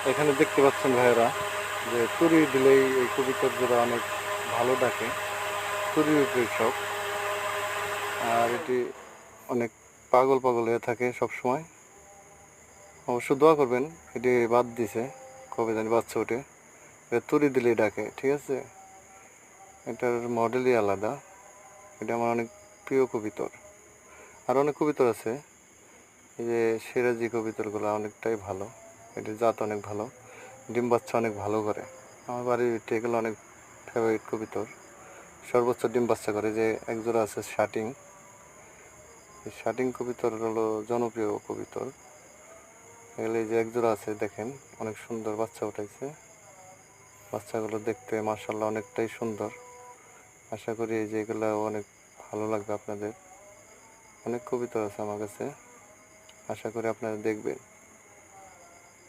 এখানে দেখতে পাচ্ছেন ভাইয়েরা যে তুরি দিলেই এই কবিতর জোড়া অনেক ভালো ডাকে, তুরির উপরে সব। আর এটি অনেক পাগল পাগল হয়ে থাকে সব সময়। অবশ্য দোয়া করবেন, এটি বাদ দিছে কবে জানি বাচ্চা ওঠে, এটা তুরি দিলেই ডাকে, ঠিক আছে। এটার মডেলই আলাদা। এটা আমার অনেক প্রিয় কবিতর। আর অনেক কবিতর আছে, এই যে সিরাজি কবিতরগুলো অনেকটাই ভালো, এটির জাত অনেক ভালো, ডিম বাচ্চা অনেক ভালো করে। আমার বাড়ির এগুলো অনেক ফেভারিট কবিতর, সর্বোচ্চ ডিম বাচ্চা করে। যে একজোড়া আছে শাটিং, এই শাটিং কবিতর হলো জনপ্রিয় কবিতর। এগুলো এই যে একজোড়া আছে দেখেন, অনেক সুন্দর বাচ্চা উঠাইছে। বাচ্চাগুলো দেখতে মাশাআল্লাহ অনেকটাই সুন্দর। আশা করি এই যে এগুলো অনেক ভালো লাগবে আপনাদের। অনেক কবিতর আছে আমার কাছে, আশা করি আপনারা দেখবেন।